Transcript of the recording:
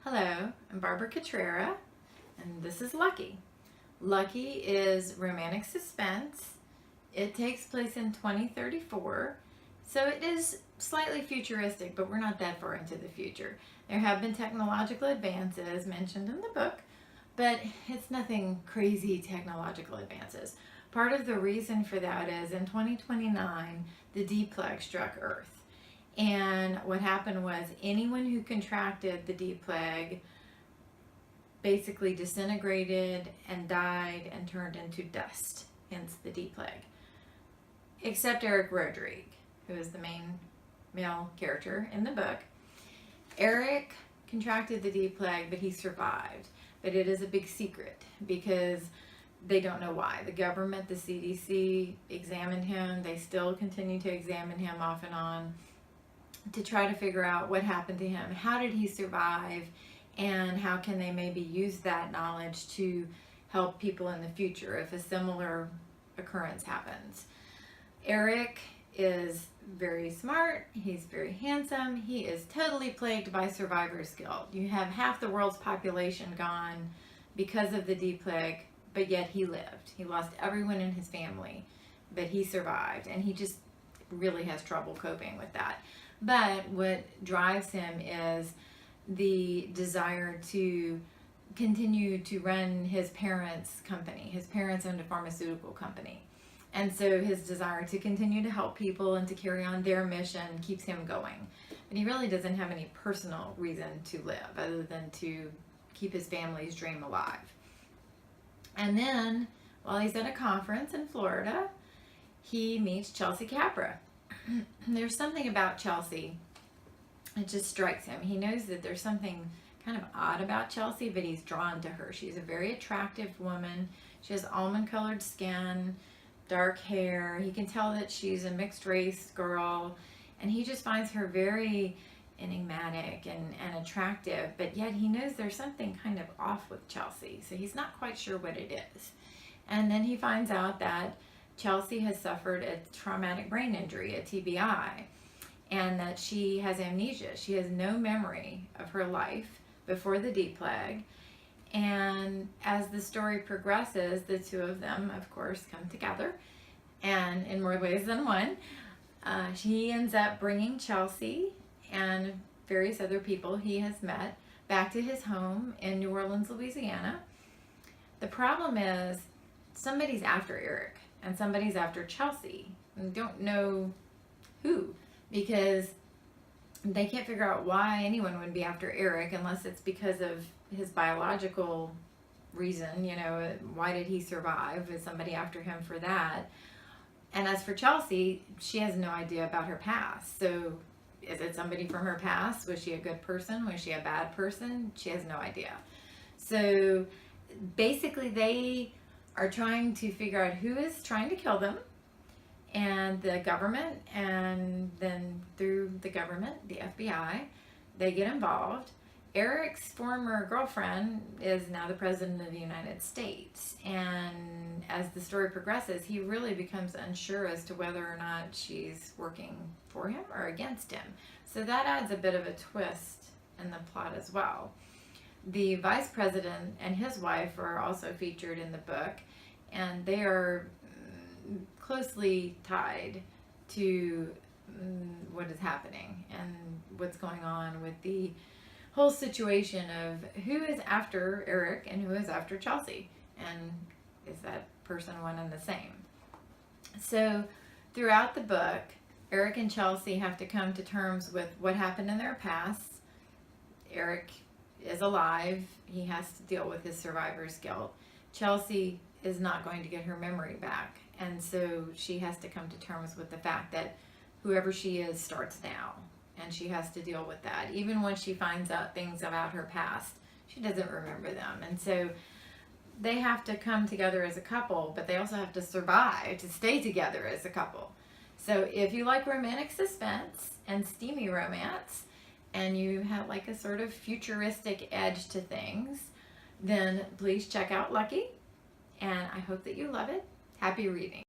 Hello, I'm Barbara Cutrera, and this is Lucky. Lucky is romantic suspense. It takes place in 2034, so it is slightly futuristic, but we're not that far into the future. There have been technological advances mentioned in the book, but it's nothing crazy technological advances. Part of the reason for that is in 2029, the D plague struck Earth. And what happened was anyone who contracted the D plague basically disintegrated and died and turned into dust, hence the D plague. Except Eric Rodrigue, who is the main male character in the book. Eric contracted the D plague, but he survived. But it is a big secret because they don't know why. The government, the CDC, examined him. They still continue to examine him off and on to try to figure out what happened to him, how did he survive, and how can they maybe use that knowledge to help people in the future if a similar occurrence happens. Eric is very smart, he's very handsome, he is totally plagued by survivor's guilt. You have half the world's population gone because of the D plague, but yet he lived. He lost everyone in his family, but he survived, and he just really has trouble coping with that. But what drives him is the desire to continue to run his parents' company. His parents owned a pharmaceutical company. And so his desire to continue to help people and to carry on their mission keeps him going. But he really doesn't have any personal reason to live other than to keep his family's dream alive. And then, while he's at a conference in Florida, he meets Chelsea Capra. There's something about Chelsea, it just strikes him. He knows that there's something kind of odd about Chelsea, but he's drawn to her. She's a very attractive woman. She has almond colored skin, dark hair. He can tell that she's a mixed race girl, and he just finds her very enigmatic and attractive, but yet he knows there's something kind of off with Chelsea, so he's not quite sure what it is. And then he finds out that Chelsea has suffered a traumatic brain injury, a TBI, and that she has amnesia. She has no memory of her life before the D plague. And as the story progresses, the two of them, of course, come together, and in more ways than one. He ends up bringing Chelsea and various other people he has met back to his home in New Orleans, Louisiana. The problem is somebody's after Eric. And somebody's after Chelsea. And don't know who, because they can't figure out why anyone would be after Eric unless it's because of his biological reason. You know, why did he survive? Is somebody after him for that? And as for Chelsea, she has no idea about her past. So is it somebody from her past? Was she a good person? Was she a bad person? She has no idea. So basically they are trying to figure out who is trying to kill them, and the government, and then through the government, the FBI, they get involved. Eric's former girlfriend is now the president of the United States, and as the story progresses, he really becomes unsure as to whether or not she's working for him or against him. So that adds a bit of a twist in the plot as well. The vice president and his wife are also featured in the book, and they are closely tied to what is happening and what's going on with the whole situation of who is after Eric and who is after Chelsea, and is that person one and the same. So throughout the book, Eric and Chelsea have to come to terms with what happened in their past. Eric is alive. He has to deal with his survivor's guilt. Chelsea is not going to get her memory back, and so she has to come to terms with the fact that whoever she is starts now, and she has to deal with that. Even when she finds out things about her past, she doesn't remember them, and so they have to come together as a couple, but they also have to survive to stay together as a couple. So if you like romantic suspense and steamy romance, and you have like a sort of futuristic edge to things, then please check out Lucky, and I hope that you love it. Happy reading.